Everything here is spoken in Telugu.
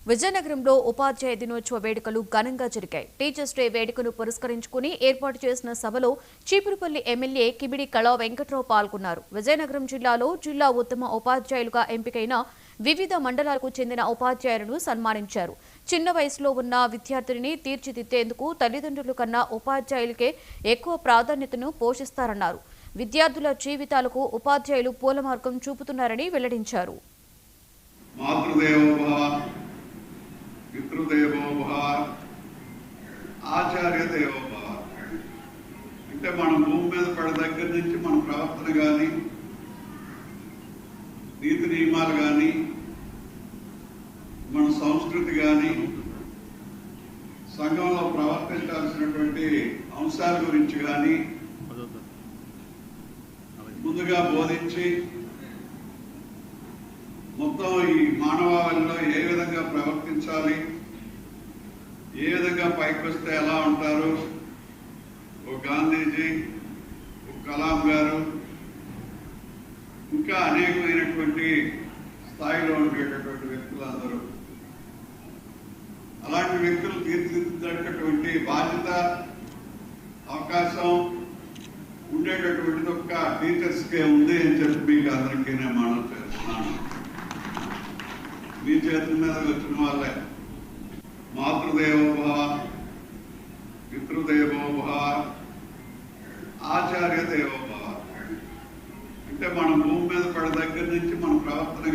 విజయనగరంలో ఉపాధ్యాయ దినోత్సవ వేడుకలు ఘనంగా జరిగాయి. టీచర్స్ డే వేడుకను పురస్కరించుకుని ఏర్పాటు చేసిన సభలో చీపురుపల్లి ఎమ్మెల్యే కిమిడి కళా వెంకట్రావు పాల్గొన్నారు. విజయనగరం జిల్లాలో జిల్లా ఉత్తమ ఉపాధ్యాయులుగా ఎంపికైన వివిధ మండలాలకు చెందిన ఉపాధ్యాయులను సన్మానించారు. చిన్న వయసులో ఉన్న విద్యార్థిని తీర్చిదిద్దేందుకు తల్లిదండ్రుల కన్నా ఉపాధ్యాయులకే ఎక్కువ ప్రాధాన్యతను పోషిస్తారన్నారు. విద్యార్థుల జీవితాలకు ఉపాధ్యాయులు పూలమార్గం చూపుతున్నారని వెల్లడించారు. పితృదేవో భవ, ఆచార్య దేవో భవ. అంటే మనం భూమి మీద పడే దగ్గర నుంచి మన ప్రవర్తన కానీ, నీతి నియమాలు కానీ, మన సంస్కృతి కానీ, సంఘంలో ప్రవర్తించాల్సినటువంటి అంశాల గురించి కానీ ముందుగా బోధించి మొత్తం ఈ మానవాళిలో ఏ విధంగా ప్రవర్తించాలి, ఏ విధంగా పైకి వస్తే ఎలా ఉంటారు, ఒక గాంధీజీ, ఒక కలాం గారు, ఇంకా అనేకమైనటువంటి స్థాయిలో ఉండేటటువంటి వ్యక్తులు అందరూ. అలాంటి వ్యక్తులు తీర్చిదిద్దేటటువంటి బాధ్యత, అవకాశం ఉండేటటువంటిది ఒక్క టీచర్స్కే ఉంది అని చెప్పి మీకు అందరికీ నేను మనవి చేస్తున్నాను. మీ చేతుల మీద వచ్చిన వాళ్ళే. మాతృదేవో భవ, పితృదేవో భవ, ఆచార్య దేవో భవ. అంటే మనం భూమి మీద పడే దగ్గర నుంచి మన ప్రవర్తన